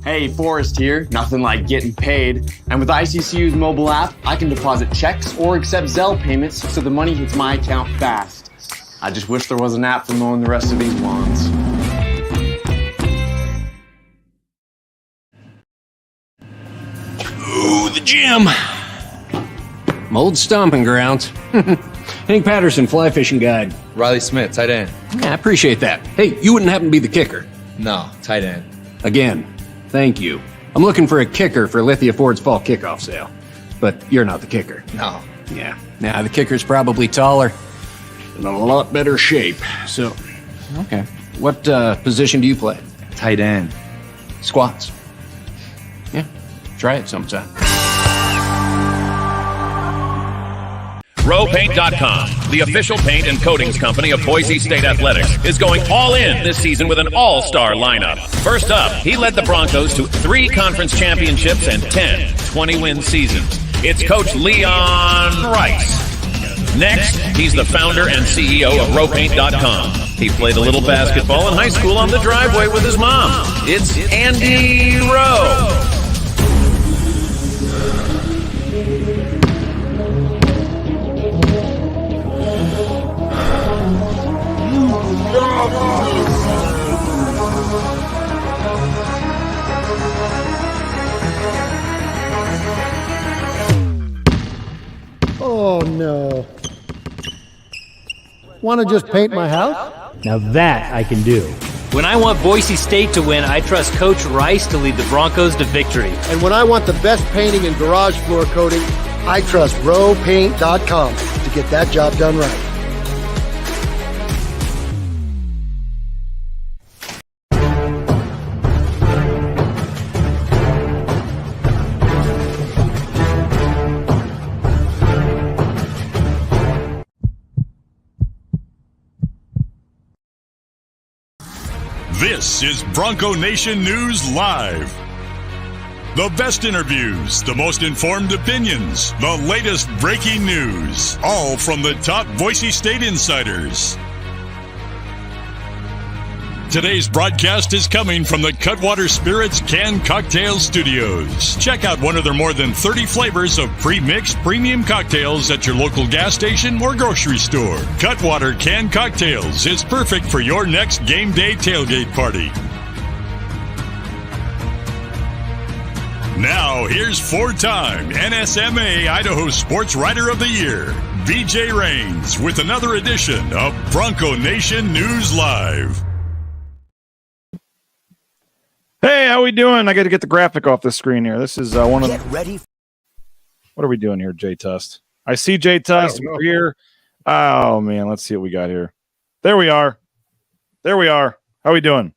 Hey, Forrest here. Nothing like getting paid. And with ICCU's mobile app, I can deposit checks or accept Zelle payments so the money hits my account fast. I just wish there was an app for mowing the rest of these lawns. Ooh, the gym. Old stomping grounds. Hank Patterson, fly fishing guide. Riley Smith, tight end. Yeah, I appreciate that. Hey, you wouldn't happen to be the kicker? No, tight end. Again, thank you. I'm looking for a kicker for Lithia Ford's fall kickoff sale. But you're not the kicker. No. Yeah. Nah, the kicker's probably taller and in a lot better shape. So, okay. What position do you play? Tight end. Squats. Yeah, try it sometime. RowPaint.com, the official paint and coatings company of Boise State Athletics, is going all in this season with an all-star lineup. First up, he led the Broncos to 3 conference championships and 10 20-win seasons. It's Coach Leon Rice. Next, he's the founder and CEO of RowPaint.com. He played a little basketball in high school on the driveway with his mom. It's Andy Rowe. Oh, no. Want to just paint my house? Now that I can do. When I want Boise State to win, I trust Coach Rice to lead the Broncos to victory. And when I want the best painting and garage floor coating, I trust RowPaint.com to get that job done right. This is Bronco Nation News Live. The best interviews, the most informed opinions, the latest breaking news, all from the top Boise State insiders. Today's broadcast is coming from the Cutwater Spirits Canned Cocktail Studios. Check out one of their more than 30 flavors of pre-mixed premium cocktails at your local gas station or grocery store. Cutwater Canned Cocktails is perfect for your next game day tailgate party. Now, here's 4-time NSMA Idaho Sports Writer of the Year, BJ Rains, with another edition of Bronco Nation News Live. Hey, how we doing? I got to get the graphic off the screen here. This is one of the... ready. What are we doing here, Jay Tust? I see Jay Tust. We're here. Oh, man. Let's see what we got here. There we are. There we are. How we doing?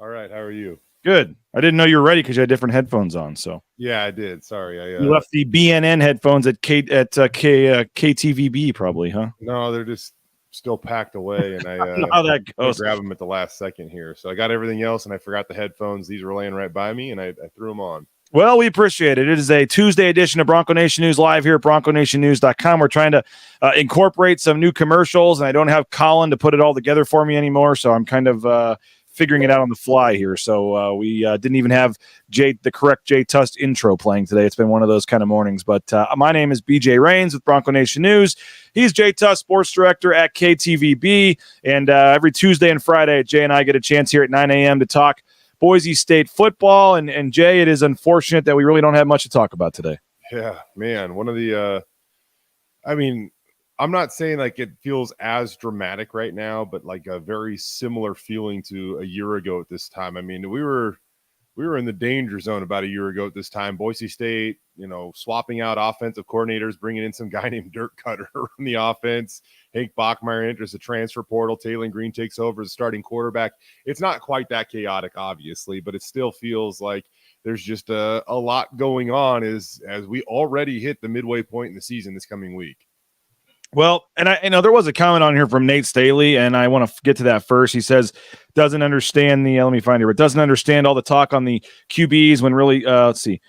All right. How are you? Good. I didn't know you were ready because you had different headphones on. So yeah, I did. Sorry. You left the BNN headphones at KTVB probably, huh? No, they're just still packed away, and I how that goes. Grab them at the last second here. So I got everything else, and I forgot the headphones. These were laying right by me, and I threw them on. Well, we appreciate it. It is a Tuesday edition of Bronco Nation News Live here at BroncoNationNews.com. We're trying to incorporate some new commercials, and I don't have Colin to put it all together for me anymore, so I'm kind of figuring it out on the fly here. So we didn't even have the correct Jay Tust intro playing today. It's been one of those kind of mornings. But my name is BJ Rains with Bronco Nation News. He's Jay Tust, sports director at KTVB. And every Tuesday and Friday, Jay and I get a chance here at 9 a.m. to talk Boise State football. And Jay, it is unfortunate that we really don't have much to talk about today. Yeah, man. One of the I'm not saying like it feels as dramatic right now, but like a very similar feeling to a year ago at this time. I mean, we were in the danger zone about a year ago at this time. Boise State, swapping out offensive coordinators, bringing in some guy named Dirk Cutter on the offense. Hank Bachmeier enters the transfer portal. Taylen Green takes over as starting quarterback. It's not quite that chaotic, obviously, but it still feels like there's just a lot going on as we already hit the midway point in the season this coming week. Well, and I know there was a comment on here from Nate Staley, and I want to get to that first. He says, doesn't understand let me find it, but doesn't understand all the talk on the QBs when really, let's see.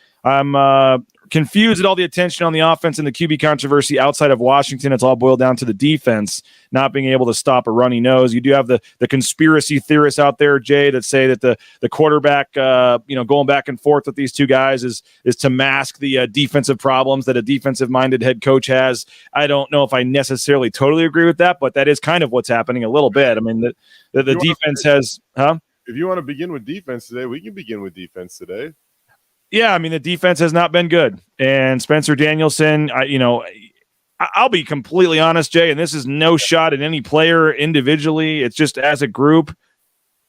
confused at all the attention on the offense and the QB controversy outside of Washington. It's all boiled down to the defense not being able to stop a runny nose. You do have the conspiracy theorists out there, Jay, that say that the quarterback, going back and forth with these two guys is to mask the defensive problems that a defensive-minded head coach has. I don't know if I necessarily totally agree with that, but that is kind of what's happening a little bit. I mean, the defense has – If you want to begin with defense today, we can begin with defense today. Yeah, I mean, the defense has not been good. And Spencer Danielson, I'll be completely honest, Jay, and this is no shot at any player individually. It's just as a group.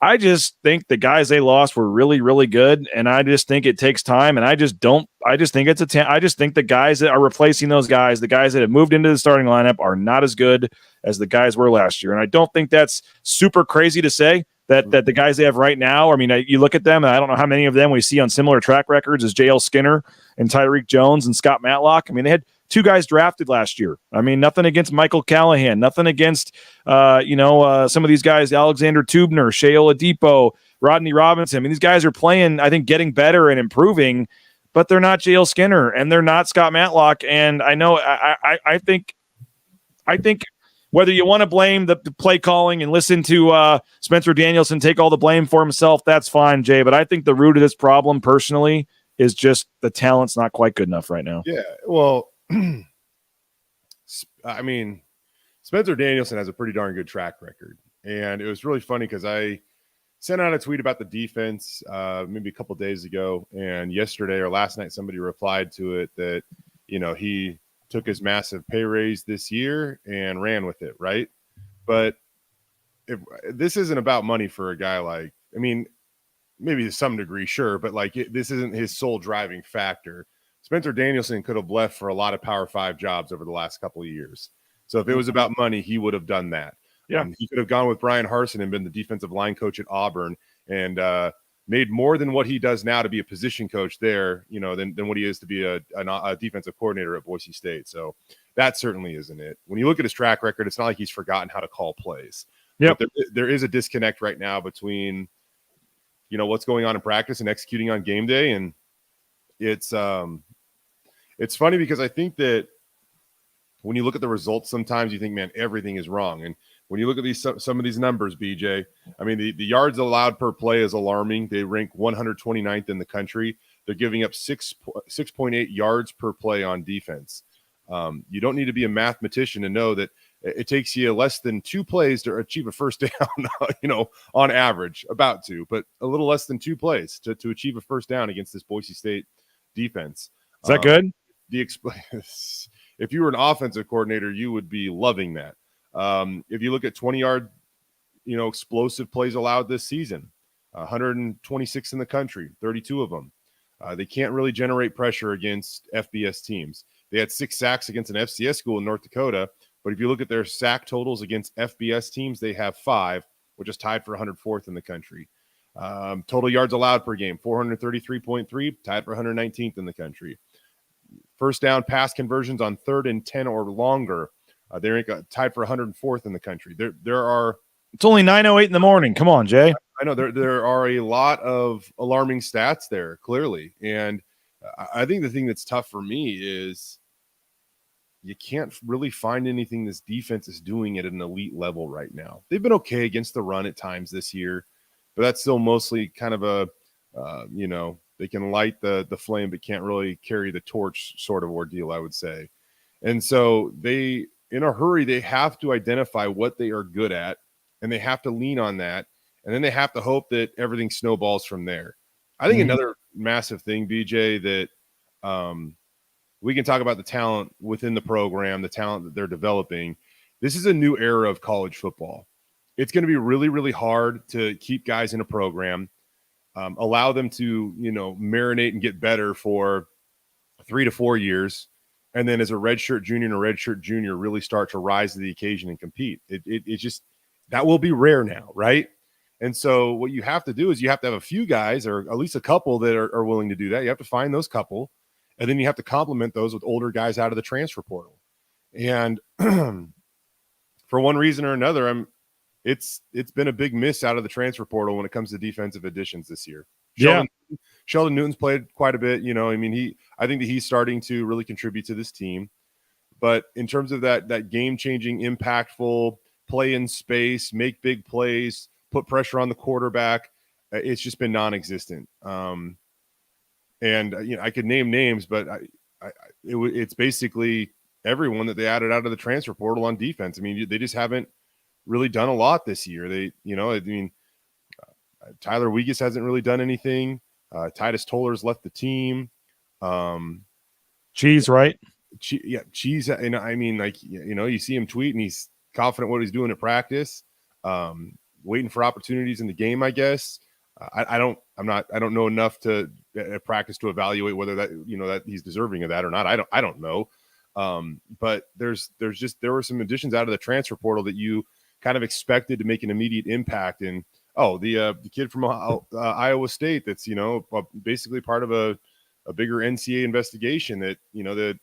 I just think the guys they lost were really, really good, and I just think it takes time, and I just think I just think the guys that are replacing those guys, the guys that have moved into the starting lineup, are not as good as the guys were last year. And I don't think that's super crazy to say. That the guys they have right now, I mean, you look at them, and I don't know how many of them we see on similar track records as J.L. Skinner and Tyreek Jones and Scott Matlock. I mean, they had two guys drafted last year. I mean, nothing against Michael Callahan, nothing against, some of these guys, Alexander Tubner, Shea Oladipo, Rodney Robinson. I mean, these guys are playing, I think, getting better and improving, but they're not J.L. Skinner, and they're not Scott Matlock. And I know, I think whether you want to blame the play calling and listen to Spencer Danielson take all the blame for himself, that's fine, Jay. But I think the root of this problem, personally, is just the talent's not quite good enough right now. Yeah, well, I mean, Spencer Danielson has a pretty darn good track record. And it was really funny because I sent out a tweet about the defense maybe a couple days ago. And yesterday or last night, somebody replied to it that, he took his massive pay raise this year and ran with it, right? But this isn't about money for a guy like, I mean, maybe to some degree, sure, but this isn't his sole driving factor. Spencer Danielson could have left for a lot of Power 5 jobs over the last couple of years. So if it was about money, he would have done that. Yeah. He could have gone with Brian Harsin and been the defensive line coach at Auburn and made more than what he does now to be a position coach there, than what he is to be a defensive coordinator at Boise State. So that certainly isn't it. When you look at his track record, it's not like he's forgotten how to call plays. Yep. But there is a disconnect right now between, what's going on in practice and executing on game day. And it's funny because I think that when you look at the results, sometimes you think, man, everything is wrong. And when you look at some of these numbers, BJ, I mean, the yards allowed per play is alarming. They rank 129th in the country. They're giving up 6.8 yards per play on defense. You don't need to be a mathematician to know that it takes you less than 2 plays to achieve a first down, on average, about 2, but a little less than 2 plays to achieve a first down against this Boise State defense. Is that good? If you were an offensive coordinator, you would be loving that. If you look at 20-yard, explosive plays allowed this season, 126 in the country, 32 of them. They can't really generate pressure against FBS teams. They had 6 sacks against an FCS school in North Dakota, but if you look at their sack totals against FBS teams, they have 5, which is tied for 104th in the country. Total yards allowed per game, 433.3, tied for 119th in the country. First down pass conversions on 3rd and 10 or longer. They're tied for 104th in the country. There are. It's only 9:08 in the morning. Come on, Jay. I know there are a lot of alarming stats there, clearly. And I think the thing that's tough for me is you can't really find anything this defense is doing at an elite level right now. They've been okay against the run at times this year, but that's still mostly kind of a, they can light the flame, but can't really carry the torch sort of ordeal, I would say. And so in a hurry, they have to identify what they are good at, and they have to lean on that. And then they have to hope that everything snowballs from there. I think another massive thing, BJ, that we can talk about the talent within the program, the talent that they're developing. This is a new era of college football. It's going to be really, really hard to keep guys in a program, allow them to, marinate and get better for 3 to 4 years. And then as a redshirt junior and a redshirt junior really start to rise to the occasion and compete. It just, that will be rare now, right? And so what you have to do is you have to have a few guys or at least a couple that are willing to do that. You have to find those couple, and then you have to complement those with older guys out of the transfer portal. And for one reason or another, it's been a big miss out of the transfer portal when it comes to defensive additions this year. Sheldon Newton's played quite a bit. I mean, I think that he's starting to really contribute to this team. But in terms of that game-changing, impactful play in space, make big plays, put pressure on the quarterback, it's just been non-existent. And I could name names, but it's basically everyone that they added out of the transfer portal on defense. I mean, they just haven't really done a lot this year. Tyler Wegas hasn't really done anything. Titus Toller's left the team. Cheese, right? Cheese. And I mean, you see him tweet and he's confident what he's doing at practice, waiting for opportunities in the game, I guess. I don't know enough to at practice to evaluate whether that he's deserving of that or not. I don't know. But there were some additions out of the transfer portal that you kind of expected to make an immediate impact. And the kid from Iowa State that's basically part of a bigger NCAA investigation that the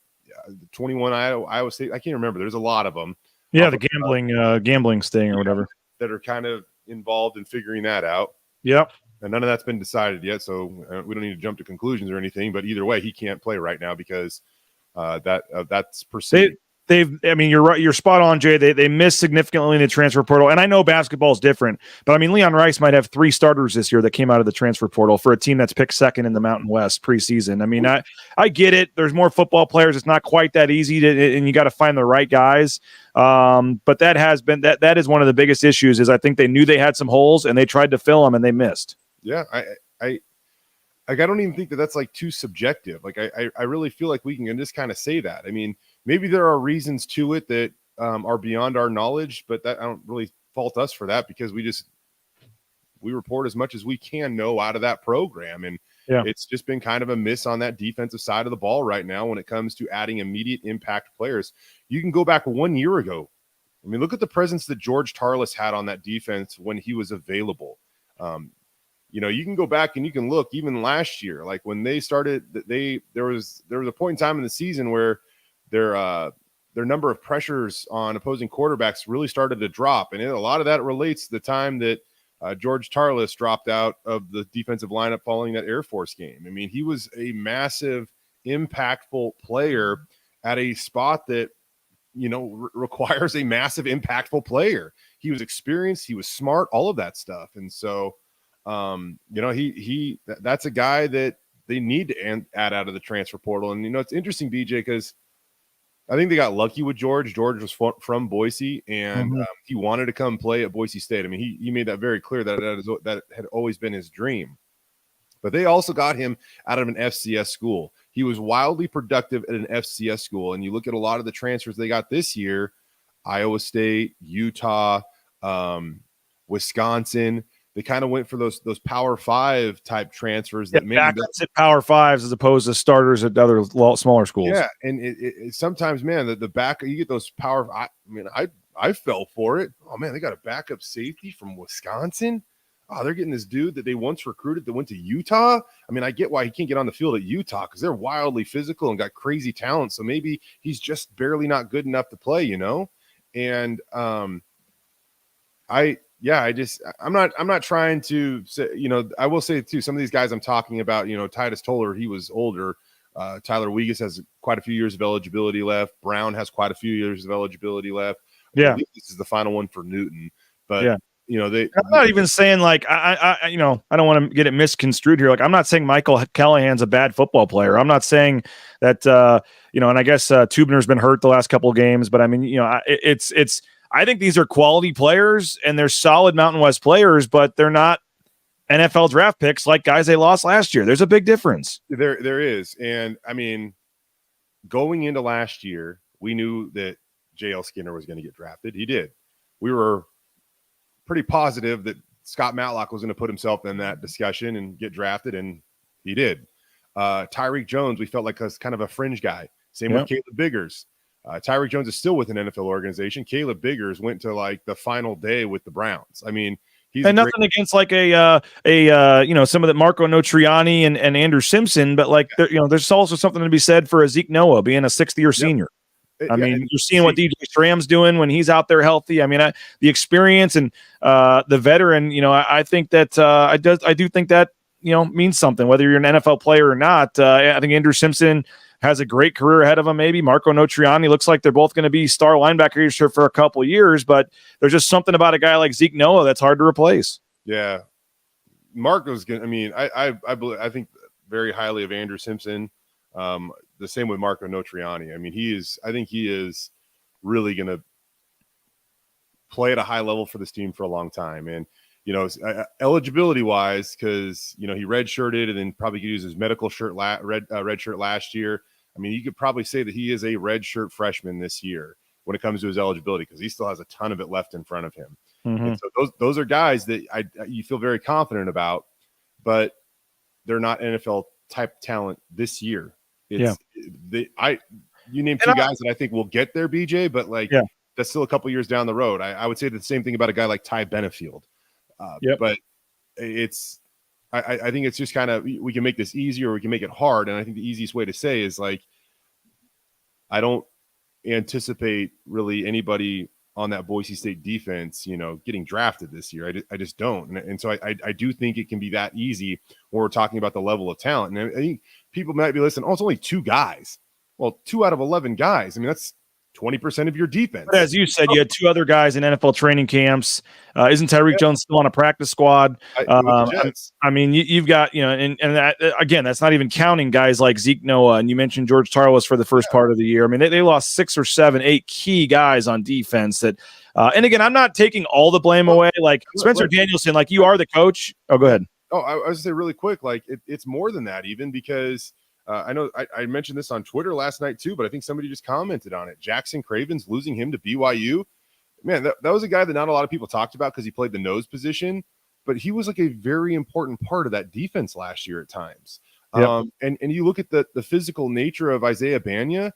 21 Iowa State, I can't remember. There's a lot of them. Yeah, the gambling sting or whatever that are kind of involved in figuring that out. Yep. And none of that's been decided yet, so we don't need to jump to conclusions or anything. But either way, he can't play right now because that's perceived. You're right. You're spot on, Jay. They missed significantly in the transfer portal. And I know basketball is different, but I mean, Leon Rice might have 3 starters this year that came out of the transfer portal for a team that's picked second in the Mountain West preseason. I mean, I get it. There's more football players. It's not quite that easy and you got to find the right guys. But that is one of the biggest issues is I think they knew they had some holes and they tried to fill them and they missed. Yeah. I don't even think that's like too subjective. Like I really feel like we can just kind of say that. I mean, maybe there are reasons to it that are beyond our knowledge, but that I don't really fault us for that because we report as much as we can know out of that program. And it's just been kind of a miss on that defensive side of the ball right now when it comes to adding immediate impact players. You can go back 1 year ago. I mean, look at the presence that George Tarlas had on that defense when he was available. You can go back and you can look even last year, like when they started, there was a point in time in the season where their number of pressures on opposing quarterbacks really started to drop. And a lot of that relates to the time that George Tarlas dropped out of the defensive lineup following that Air Force game. I mean, he was a massive, impactful player at a spot that, requires a massive, impactful player. He was experienced. He was smart, all of that stuff. And so, that's a guy that they need to add out of the transfer portal. And, it's interesting, BJ, because I think they got lucky with George. George was from Boise, and he wanted to come play at Boise State. I mean, he made that very clear that had always been his dream. But they also got him out of an FCS school. He was wildly productive at an FCS school. And you look at a lot of the transfers they got this year, Iowa State, Utah, Wisconsin. They kind of went for those Power 5 type transfers that maybe backups at Power 5s as opposed to starters at other smaller schools. Yeah, and it sometimes, man, the back you get those Power. I fell for it. Oh man, they got a backup safety from Wisconsin. Oh, they're getting this dude that they once recruited that went to Utah. I mean, I get why he can't get on the field at Utah because they're wildly physical and got crazy talent. So maybe he's just barely not good enough to play, And I'm not trying to say, I will say too, some of these guys I'm talking about, Titus Toller, he was older. Tyler Wegas has quite a few years of eligibility left. Brown has quite a few years of eligibility left. Yeah. This is the final one for Newton, but I'm not even saying like, I don't want to get it misconstrued here. Like, I'm not saying Michael Callahan's a bad football player. I'm not saying that, and I guess Tubner's been hurt the last couple of games, but I mean, I think these are quality players and they're solid Mountain West players, but they're not NFL draft picks like guys they lost last year. There's a big difference. There is. And I mean, going into last year, we knew that JL Skinner was going to get drafted. He did. We were pretty positive that Scott Matlock was going to put himself in that discussion and get drafted, and he did. Tyreek Jones, we felt like was kind of a fringe guy. Same with Caleb Biggers. Tyreek Jones is still with an NFL organization. Caleb Biggers went to like the final day with the Browns. I mean, and nothing against like some of the Marco Notriani and Andrew Simpson, but like there's also something to be said for a Zeke Noah being a 6th-year senior. I mean, you're seeing what DJ Stram's doing when he's out there healthy. I mean, the experience and the veteran. I think that I do think that means something, whether you're an NFL player or not. I think Andrew Simpson has a great career ahead of him. Maybe Marco Notriani looks like they're both going to be star linebackers for a couple years, but there's just something about a guy like Zeke Noah that's hard to replace. Yeah. Marco's going to, I mean, I think very highly of Andrew Simpson. The same with Marco Notriani. I mean, I think he is really going to play at a high level for this team for a long time. And, eligibility wise, because, he redshirted and then probably could use his medical shirt, red shirt last year. I mean, you could probably say that he is a red shirt freshman this year when it comes to his eligibility, because he still has a ton of it left in front of him. Mm-hmm. And so those are guys that you feel very confident about, but they're not NFL type talent this year. You name two guys that I think will get there, BJ, but that's still a couple years down the road. I would say the same thing about a guy like Ty Benefield. But I think it's just kind of, we can make this easy or we can make it hard. And I think the easiest way to say is I don't anticipate really anybody on that Boise State defense, getting drafted this year. I just don't. And so I do think it can be that easy when we're talking about the level of talent. And I think people might be listening, it's only 2 guys. Well, 2 out of 11 guys. I mean, that's 20% of your defense. But as you said, you had 2 other guys in NFL training camps. Isn't Tyreek Jones still on a practice squad? I mean, you've got, and that, again, that's not even counting guys like Zeke Noah. And you mentioned George Tarlas for the first part of the year. I mean, they lost 6 or 7, 8 key guys on defense that, and again, I'm not taking all the blame away. Like Spencer Danielson, you are the coach. Oh, go ahead. Oh, I was going to say really quick, it's more than that even, because I know I mentioned this on Twitter last night too, but I think somebody just commented on it. Jackson Cravens, losing him to BYU. Man, that was a guy that not a lot of people talked about because he played the nose position, but he was a very important part of that defense last year at times. Yep. And you look at the physical nature of Isaiah Banya.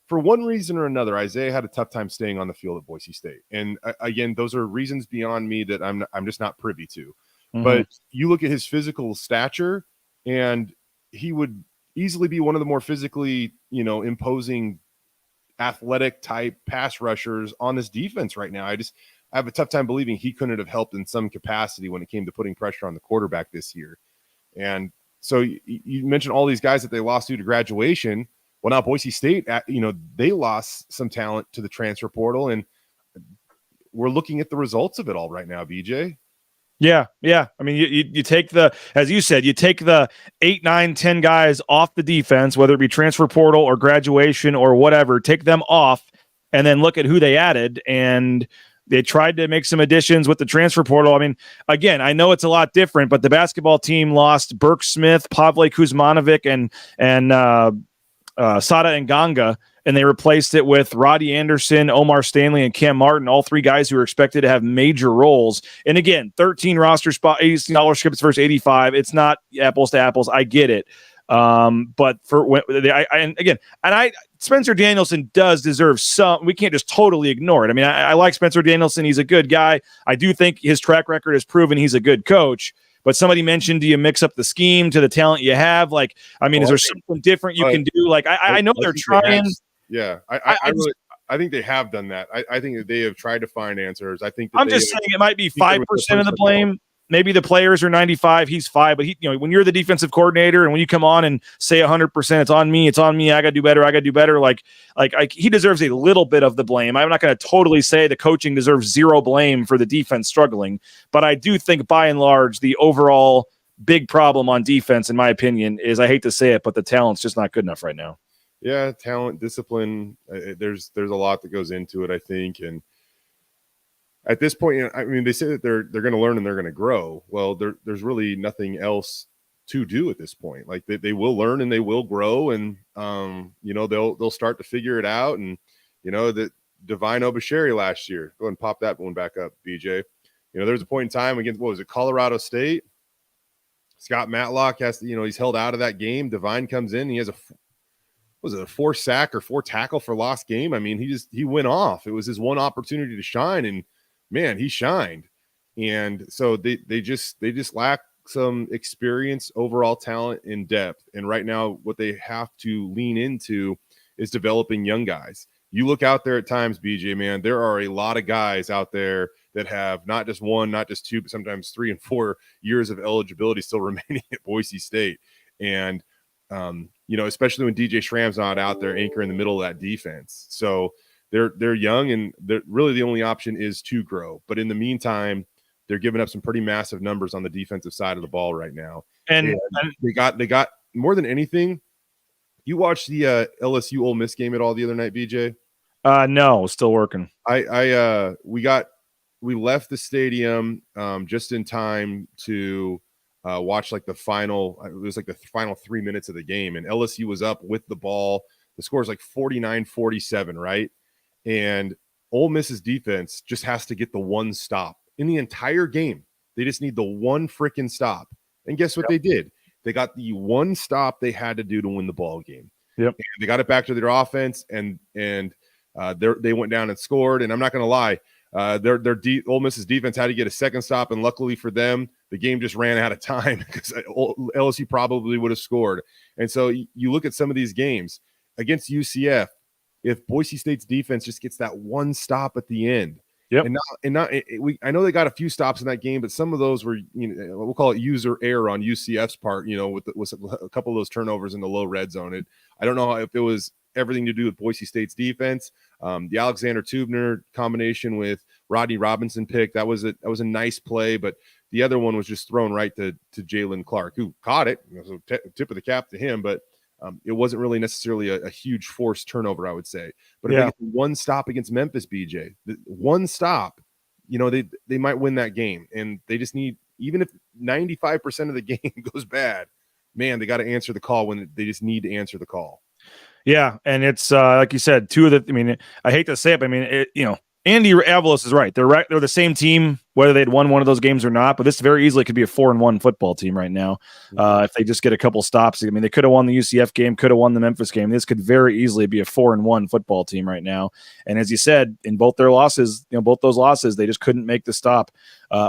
For one reason or another, Isaiah had a tough time staying on the field at Boise State. And again, those are reasons beyond me that I'm just not privy to. Mm-hmm. But you look at his physical stature, and he would easily be one of the more physically, imposing athletic type pass rushers on this defense right now. I have a tough time believing he couldn't have helped in some capacity when it came to putting pressure on the quarterback this year. And so you mentioned all these guys that they lost due to graduation. Well, now Boise State, they lost some talent to the transfer portal, and we're looking at the results of it all right now, BJ. Yeah. I mean, you take as you said, you take the 8, 9, 10 guys off the defense, whether it be transfer portal or graduation or whatever, take them off, and then look at who they added. And they tried to make some additions with the transfer portal. I mean, again, I know it's a lot different, but the basketball team lost Burke Smith, Pavle Kuzmanovic, and Sada Nganga, and they replaced it with Roddy Anderson, Omar Stanley, and Cam Martin, all 3 guys who are expected to have major roles. And again, 13 roster spot, $80 versus 85. It's not apples to apples. I get it. But Spencer Danielson does deserve some. We can't just totally ignore it. I mean, I like Spencer Danielson. He's a good guy. I do think his track record has proven he's a good coach. But somebody mentioned, do you mix up the scheme to the talent you have? Is there something different you can do? I know they're trying. I think they have done that. I think that they have tried to find answers. I think I'm just saying it might be 5% of the blame. Maybe the players are 95, he's 5, but when you're the defensive coordinator and when you come on and say 100%, it's on me, I got to do better. He deserves a little bit of the blame. I'm not going to totally say the coaching deserves 0 blame for the defense struggling, but I do think by and large, the overall big problem on defense, in my opinion, is, I hate to say it, but the talent's just not good enough right now. Yeah. Talent, discipline. There's a lot that goes into it, I think. And at this point, they say that they're going to learn and they're going to grow. Well, there's really nothing else to do at this point. They will learn and they will grow, and they'll start to figure it out. And that Divine Obasheri last year, go ahead and pop that one back up, BJ. There was a point in time against, what was it, Colorado State? Scott Matlock has to, he's held out of that game. Divine comes in, he has a 4 sack or 4 tackle for lost game. I mean, he went off. It was his one opportunity to shine, and man, he shined. And so they just lack some experience, overall talent, and depth. And right now, what they have to lean into is developing young guys. you look out there at times, BJ, man, there are a lot of guys out there that have not just one, not just two, but sometimes 3 and 4 years of eligibility still remaining at Boise State. And, especially when DJ Schramm's not out there anchoring the middle of that defense. So they're young, and really the only option is to grow. But in the meantime, they're giving up some pretty massive numbers on the defensive side of the ball right now. And they got more than anything. You watched the LSU Ole Miss game at all the other night, BJ? No, still working. We left the stadium just in time to watch like the final. It was like the final 3 minutes of the game, and LSU was up with the ball. The score is like 49-47, right? And Ole Miss's defense just has to get the one stop in the entire game. They just need the one freaking stop. And guess what they did? They got the one stop they had to do to win the ball game. Yep. And they got it back to their offense, and they went down and scored. And I'm not going to lie, Ole Miss's defense had to get a second stop, and luckily for them, the game just ran out of time because LSU probably would have scored. And so you look at some of these games against UCF. If Boise State's defense just gets that one stop at the end, yep. I know they got a few stops in that game, but some of those were, we'll call it user error on UCF's part, with a couple of those turnovers in the low red zone. I don't know if it was everything to do with Boise State's defense. The Alexander Tubner combination with Rodney Robinson pick, that was a nice play, but the other one was just thrown right to Jalen Clark, who caught it. So tip of the cap to him, but it wasn't really necessarily a huge forced turnover, I would say. But if they get one stop against Memphis, BJ, one stop, they might win that game. And they just need, even if 95% of the game goes bad, man, they got to answer the call when they just need to answer the call. Yeah, and it's like you said, two of the. I mean, I hate to say it, but I mean, Andy Avalos is right. They're the same team, whether they'd won one of those games or not. But this very easily could be a 4-1 football team right now if they just get a couple stops. I mean, they could have won the UCF game, could have won the Memphis game. This could very easily be a 4-1 football team right now. And as you said, in both their losses, both those losses, they just couldn't make the stop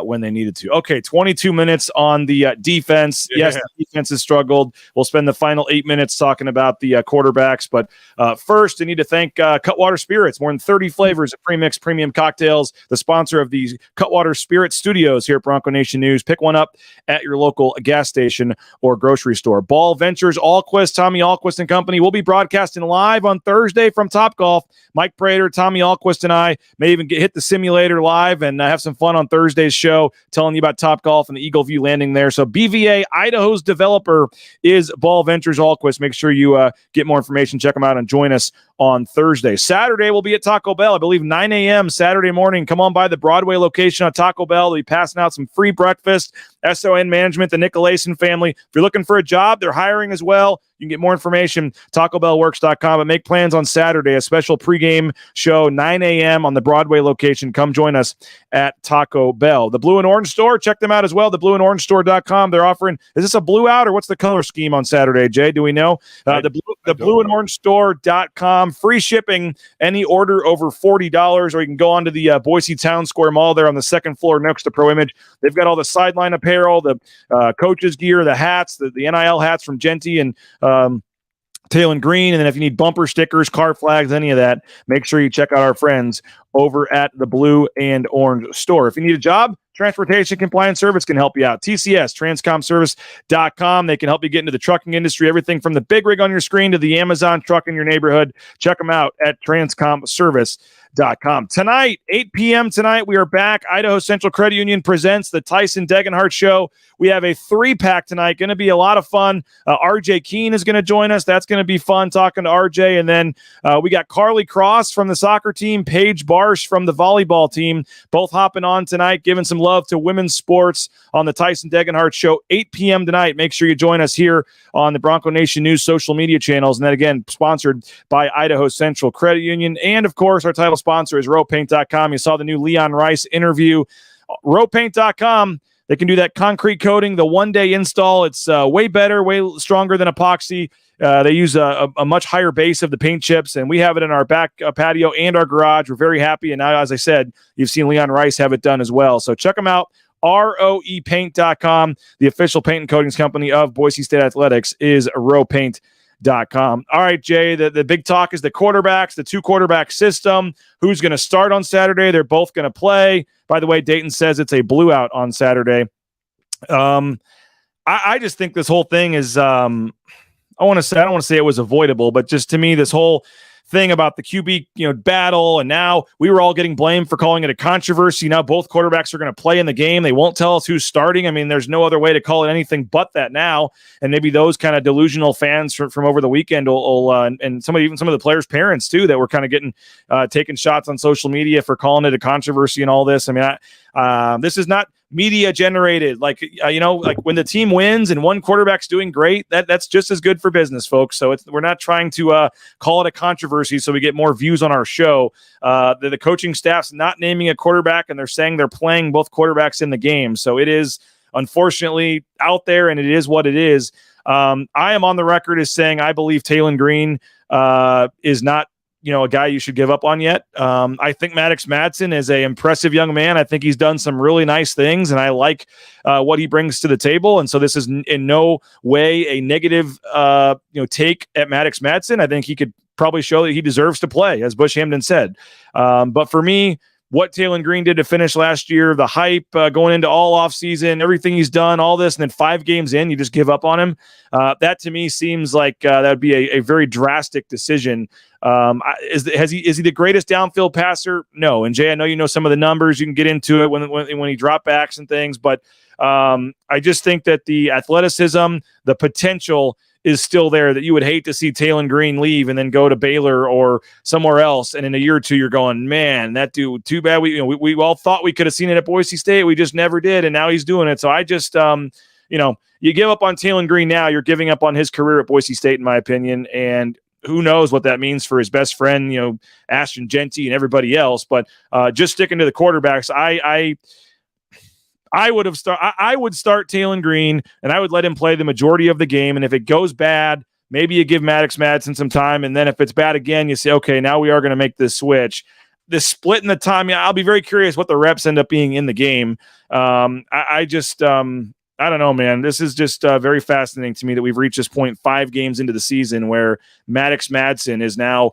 when they needed to. Okay, 22 minutes on the defense. Yeah. Yes, the defense has struggled. We'll spend the final 8 minutes talking about the quarterbacks. But first, I need to thank Cutwater Spirits. More than 30 flavors of pre-mixed premium cocktails. The sponsor of the Cutwater Spirit Studios here at Bronco Nation News. Pick one up at your local gas station or grocery store. Ball Ventures, Alquist, Tommy Alquist and Company will be broadcasting live on Thursday from Topgolf. Mike Prater, Tommy Alquist, and I may even hit the simulator live and have some fun on Thursday's show, telling you about Topgolf and the Eagle View landing there. So BVA, Idaho's developer, is Ball Ventures Alquist. Make sure you get more information. Check them out and join us on Thursday. Saturday, we'll be at Taco Bell, I believe 9 a.m. Saturday morning. Come on by the Broadway location on Taco Bell. They'll be passing out some free breakfast. SON Management, the Nicolason family. If you're looking for a job, they're hiring as well. You can get more information, TacoBellWorks.com, but make plans on Saturday, a special pregame show, 9 a.m. on the Broadway location. Come join us at Taco Bell. The Blue and Orange Store, check them out as well, theblueandorangestore.com. They're offering, is this a blue out or what's the color scheme on Saturday, Jay? Do we know? The blueandorangestore.com, free shipping, any order over $40, or you can go on to the Boise Town Square Mall there on the second floor next to Pro Image. They've got all the sideline apparel, the coaches gear, the hats, the NIL hats from Genty and Taylen Green. And then if you need bumper stickers, car flags, any of that, make sure you check out our friends over at the Blue and Orange Store. If you need a job, Transportation Compliance Service can help you out. TCS, transcomservice.com. They can help you get into the trucking industry, everything from the big rig on your screen to the Amazon truck in your neighborhood. Check them out at transcomservice.com. Tonight, 8 p.m. tonight, we are back. Idaho Central Credit Union presents the Tyson Degenhart Show. We have a 3-pack tonight. Going to be a lot of fun. RJ Keene is going to join us. That's going to be fun talking to RJ. And then we got Carly Cross from the soccer team, Paige Barsh from the volleyball team, both hopping on tonight, giving some love to women's sports on the Tyson Degenhart Show, 8 p.m. tonight. Make sure you join us here on the Bronco Nation News social media channels. And then again, sponsored by Idaho Central Credit Union. And of course, our title sponsor is rowpaint.com. You saw the new Leon Rice interview. Rowpaint.com. They can do that concrete coating, the one-day install. It's way better, way stronger than epoxy. They use a much higher base of the paint chips, and we have it in our back patio and our garage. We're very happy. And now, as I said, you've seen Leon Rice have it done as well. So check them out. ROEpaint.com. The official paint and coatings company of Boise State Athletics is rowpaint.com. All right, Jay, the big talk is the quarterbacks, the 2-quarterback system. Who's going to start on Saturday? They're both going to play. By the way, Dayton says it's a blew out on Saturday. I just think this whole thing is, I don't want to say it was avoidable, but just to me, this whole thing about the QB, battle, and now we were all getting blamed for calling it a controversy. Now both quarterbacks are going to play in the game. They won't tell us who's starting. I mean, there's no other way to call it anything but that now. And maybe those kind of delusional fans from over the weekend will and some of the players' parents too, that were kind of getting taking shots on social media for calling it a controversy and all this. I mean, this is not media generated. Like when the team wins and one quarterback's doing great, that's just as good for business, folks. So we're not trying to call it a controversy so we get more views on our show. The coaching staff's not naming a quarterback, and they're saying they're playing both quarterbacks in the game. So it is unfortunately out there, and it is what it is. I am on the record as saying I believe Taylen Green is not a guy you should give up on yet. I think Madsen is an impressive young man. I think he's done some really nice things, and I like what he brings to the table. And so this is in no way a negative take at Madsen. I think he could probably show that he deserves to play, as Bush Hamden said. But for me, what Taylen Green did to finish last year, the hype going into all offseason, everything he's done, all this, and then 5 games in, you just give up on him. That to me seems like that would be a very drastic decision. Is he the greatest downfield passer? No. And Jay, I know you know some of the numbers. You can get into it when he drop backs and things, but I just think that the athleticism, the potential is still there, that you would hate to see Taylen Green leave and then go to Baylor or somewhere else. And in a year or two, you're going, man, that dude, too bad. We all thought we could have seen it at Boise State. We just never did. And now he's doing it. So I just, you give up on Taylen Green now, you're giving up on his career at Boise State, in my opinion. And who knows what that means for his best friend, Ashton Genty and everybody else. But just sticking to the quarterbacks, I would start Taylen Green, and I would let him play the majority of the game. And if it goes bad, maybe you give Madsen some time. And then if it's bad again, you say, okay, now we are going to make this switch. This split in the time, I'll be very curious what the reps end up being in the game. I don't know, man. This is just very fascinating to me that we've reached this point 5 games into the season where Madsen is now,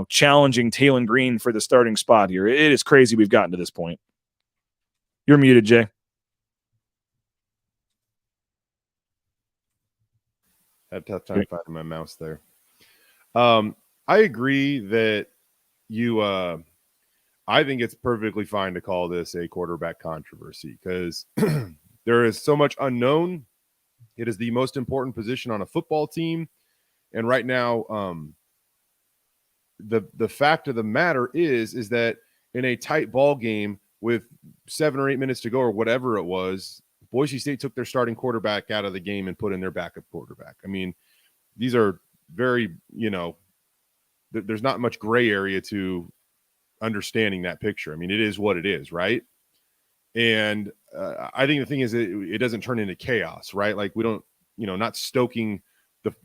challenging Taylen Green for the starting spot here. It is crazy we've gotten to this point. You're muted, Jay. Had a tough time finding my mouse there. I agree that I think it's perfectly fine to call this a quarterback controversy because there is so much unknown. It is the most important position on a football team. And right now, the fact of the matter is that in a tight ball game with 7 or 8 minutes to go or whatever it was, Boise State took their starting quarterback out of the game and put in their backup quarterback. I mean, these are very, there's not much gray area to understanding that picture. I mean, it is what it is, right? And I think the thing is it doesn't turn into chaos, right? Like we don't, not stoking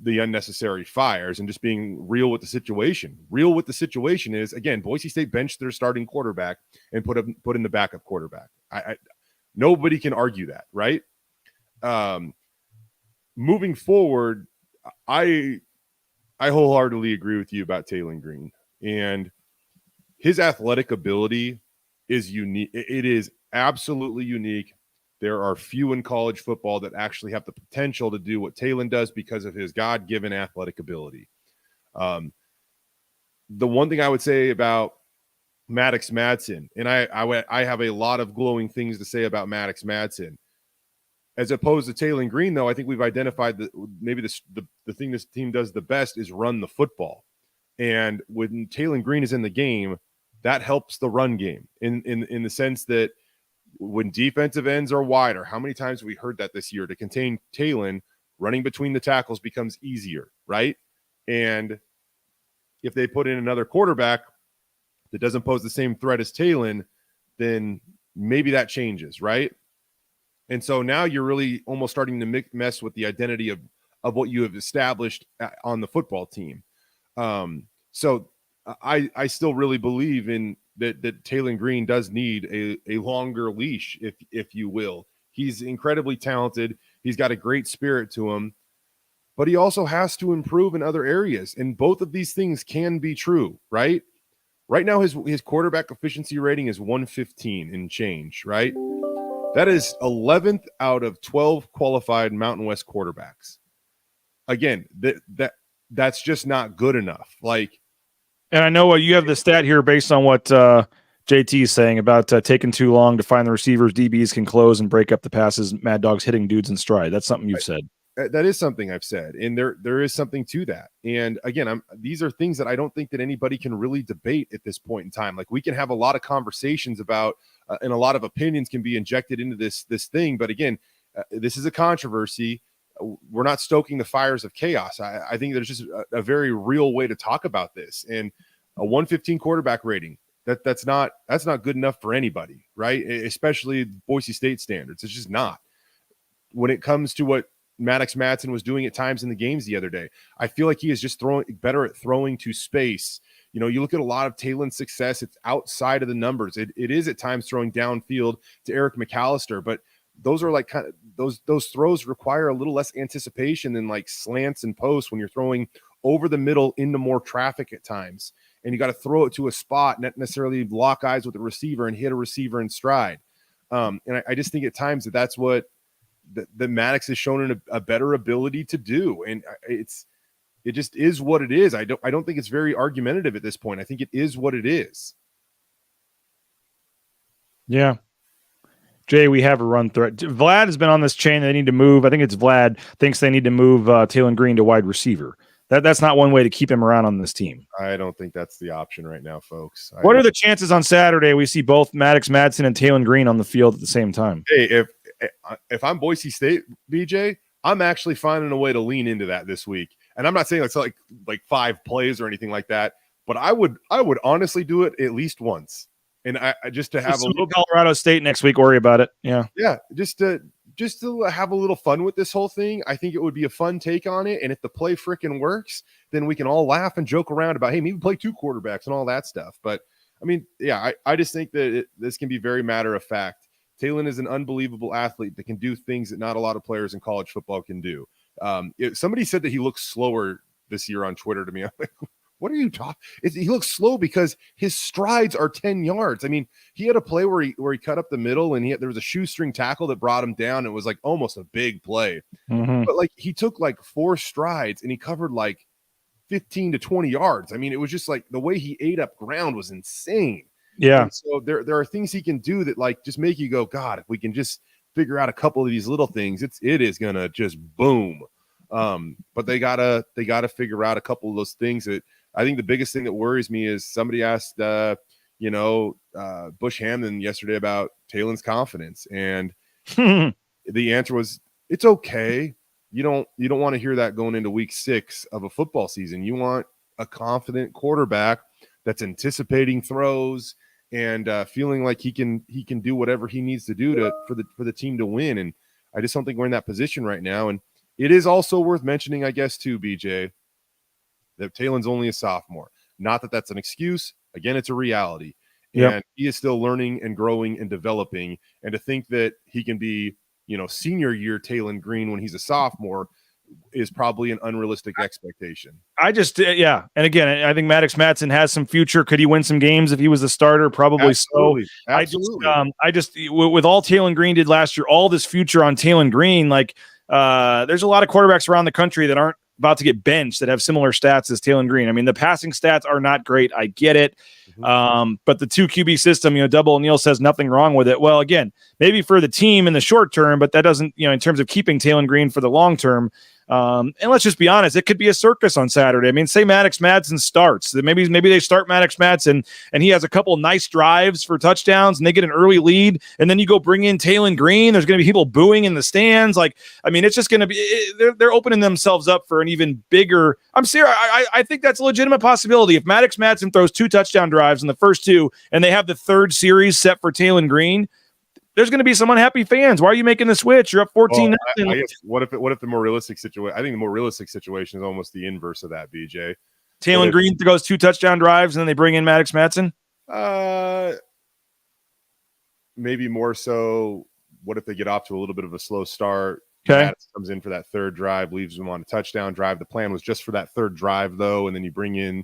the unnecessary fires and just being real with the situation. Real with the situation is, again, Boise State benched their starting quarterback and put in the backup quarterback. Nobody can argue that, right? Moving forward, I wholeheartedly agree with you about Taylen Green, and his athletic ability is unique. It is absolutely unique. There are few in college football that actually have the potential to do what Taylen does because of his God-given athletic ability. The one thing I would say about Madsen, and I have a lot of glowing things to say about Madsen. As opposed to Taylen Green, though, I think we've identified that maybe the thing this team does the best is run the football. And when Taylen Green is in the game, that helps the run game in the sense that when defensive ends are wider, how many times have we heard that this year? To contain Taylen, running between the tackles becomes easier, right? And if they put in another quarterback that doesn't pose the same threat as Taylen, then maybe that changes, right? And so now you're really almost starting to mess with the identity of what you have established on the football team. So I still really believe in that Taylen Green does need a longer leash, if you will. He's incredibly talented. He's got a great spirit to him. but he also has to improve in other areas. And both of these things can be true, right? Right now, his quarterback efficiency rating is 115 and change, right? That is 11th out of 12 qualified Mountain West quarterbacks. Again, that's just not good enough. Like, and I know you have the stat here based on what JT is saying about taking too long to find the receivers. DBs can close and break up the passes. Mad Dog's hitting dudes in stride. That's something you've said. That is something I've said, and there is something to that. And again, these are things that I don't think that anybody can really debate at this point in time. Like, we can have a lot of conversations about, and a lot of opinions can be injected into this thing. But again, this is a controversy. We're not stoking the fires of chaos. I think there's just a very real way to talk about this. And a 115 quarterback rating, that's not good enough for anybody, right? Especially Boise State standards. It's just not. When it comes to what Madsen was doing at times in the games the other day, I feel like he is just better at throwing to space. You know, you look at a lot of Taylen's success, it's outside of the numbers. It is at times throwing downfield to Eric McAllister, but those are like kind of those throws require a little less anticipation than like slants and posts when you're throwing over the middle into more traffic at times. And you got to throw it to a spot, not necessarily lock eyes with the receiver and hit a receiver in stride. And I just think at times that's what the Maddux has shown a better ability to do. And it just is what it is. I don't think it's very argumentative at this point. I think it is what it is. Yeah. Jay, we have a run through. Vlad has been on this chain. They need to move. I think it's Vlad thinks they need to move Taylen Green to wide receiver. That's not one way to keep him around on this team. I don't think that's the option right now, folks. What are the chances on Saturday we see both Maddux, Madsen, and Taylen Green on the field at the same time? Hey, if I'm Boise State, BJ, I'm actually finding a way to lean into that this week. And I'm not saying it's like 5 plays or anything like that, but I would honestly do it at least once. And I just to have a little Colorado State next week. Worry about it. Yeah. Just to have a little fun with this whole thing. I think it would be a fun take on it. And if the play freaking works, then we can all laugh and joke around about, hey, maybe play 2 quarterbacks and all that stuff. But I mean, yeah, I just think that this can be very matter of fact. Taylen is an unbelievable athlete that can do things that not a lot of players in college football can do. Somebody said that he looks slower this year on Twitter to me. I'm like, what are you talking? He looks slow because his strides are 10 yards. I mean, he had a play where he cut up the middle and there was a shoestring tackle that brought him down. It was like almost a big play, but like he took like 4 strides and he covered like 15 to 20 yards. I mean, it was just like the way he ate up ground was insane. Yeah. And so there are things he can do that like just make you go, God, if we can just figure out a couple of these little things, it is gonna just boom. But they gotta figure out a couple of those things. That I think the biggest thing that worries me is somebody asked Bush Hamden yesterday about Taylen's confidence, and the answer was it's okay. You don't want to hear that going into week 6 of a football season. You want a confident quarterback that's anticipating throws and feeling like he can do whatever he needs to do for the team to win. And I just don't think we're in that position right now. And it is also worth mentioning, I guess, too, BJ, that Taylen's only a sophomore. Not that that's an excuse. Again, it's a reality. Yep. And he is still learning and growing and developing. And to think that he can be, senior year Taylen Green when he's a sophomore is probably an unrealistic expectation. And again, I think Madsen has some future. Could he win some games if he was a starter? Probably. Absolutely. So. Absolutely. I just with all Taylen Green did last year, all this future on Taylen Green, like there's a lot of quarterbacks around the country that aren't about to get benched that have similar stats as Taylen Green. I mean, the passing stats are not great. I get it. But the 2 QB system, Double O'Neill says nothing wrong with it. Well, again, maybe for the team in the short term, but that doesn't, in terms of keeping Taylen Green for the long term. And let's just be honest, it could be a circus on Saturday. I mean, say Madsen starts. Maybe they start Madsen and he has a couple nice drives for touchdowns and they get an early lead, and then you go bring in Taylen Green. There's going to be people booing in the stands. Like, I mean, it's just going to be they're opening themselves up for an even bigger. I'm serious. I think that's a legitimate possibility. If Madsen throws 2 touchdown drives in the first 2 and they have the 3rd series set for Taylen Green, there's going to be some unhappy fans. Why are you making the switch? You're up 14. I guess what if the more realistic situation? I think the more realistic situation is almost the inverse of that, BJ. Taylen Green goes 2 touchdown drives and then they bring in Madsen. Maybe more so. What if they get off to a little bit of a slow start? Okay. Madsen comes in for that third drive, leaves them on a touchdown drive. The plan was just for that third drive, though, and then you bring in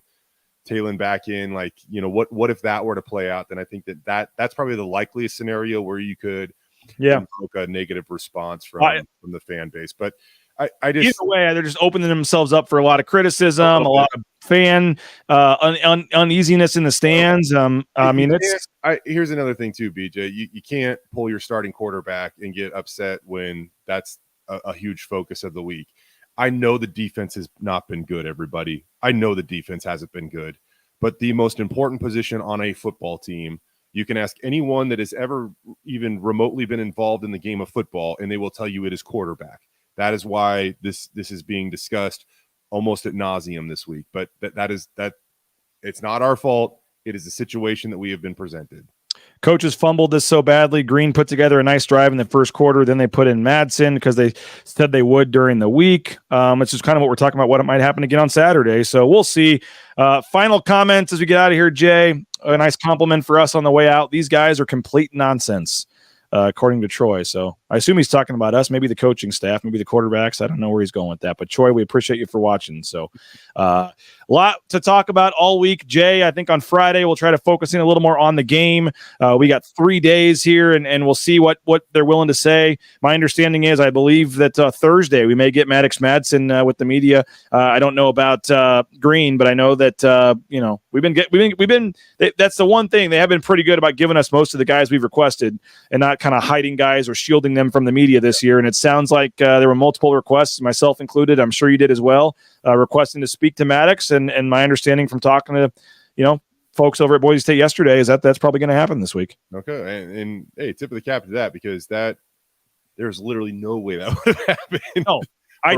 Taylen back in. Like, what if that were to play out? Then I think that's probably the likeliest scenario where you could invoke a negative response from the fan base. But I just, either way, they're just opening themselves up for a lot of criticism, a lot of fan uneasiness in the stands. Here's another thing too, BJ. You can't pull your starting quarterback and get upset when that's a huge focus of the week. I know the defense has not been good, everybody. I know the defense hasn't been good, but the most important position on a football team, you can ask anyone that has ever even remotely been involved in the game of football, and they will tell you it is quarterback. That is why this is being discussed almost ad nauseum this week. But that it's not our fault. It is a situation that we have been presented. Coaches fumbled this so badly. Green put together a nice drive in the first quarter. Then they put in Madsen because they said they would during the week. It's just kind of what we're talking about, what it might happen again on Saturday. So we'll see. Final comments as we get out of here, Jay. A nice compliment for us on the way out. These guys are complete nonsense, according to Troy. So I assume he's talking about us, maybe the coaching staff, maybe the quarterbacks. I don't know where he's going with that. But Troy, we appreciate you for watching. So a lot to talk about all week. Jay, I think on Friday we'll try to focus in a little more on the game. We got 3 days here, and we'll see what they're willing to say. My understanding is I believe that Thursday we may get Madsen with the media. I don't know about Green, but I know that that's the one thing. They have been pretty good about giving us most of the guys we've requested and not kind of hiding guys or shielding them from the media this year. And it sounds like there were multiple requests, myself included. I'm sure you did as well, requesting to speak to Maddux. And my understanding from talking to, folks over at Boise State yesterday is that that's probably going to happen this week. Okay. And hey, tip of the cap to that, because there's literally no way that would have happened. No, I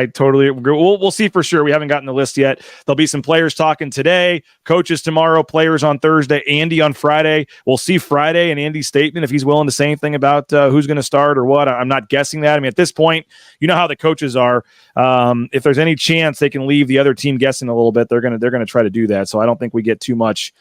totally agree. We'll see for sure. We haven't gotten the list yet. There'll be some players talking today, coaches tomorrow, players on Thursday, Andy on Friday. We'll see Friday and Andy's statement if he's willing to say anything about who's going to start or what. I'm not guessing that. I mean, at this point, you know how the coaches are. If there's any chance they can leave the other team guessing a little bit, they're going to try to do that. So I don't think we get too much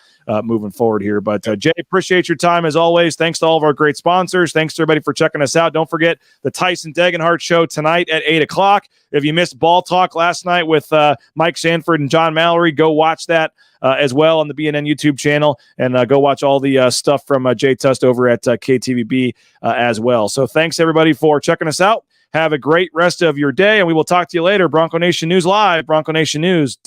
moving forward here. But Jay, appreciate your time as always. Thanks to all of our great sponsors. Thanks to everybody for checking us out. Don't forget the Tyson Degenhart show tonight at 8:00. If you missed Ball Talk last night with Mike Sanford and John Mallory, go watch that as well on the BNN YouTube channel, and go watch all the stuff from Jay Tust over at KTVB as well. So thanks everybody for checking us out. Have a great rest of your day, and we will talk to you later. Bronco Nation News Live, BroncoNationNews.com.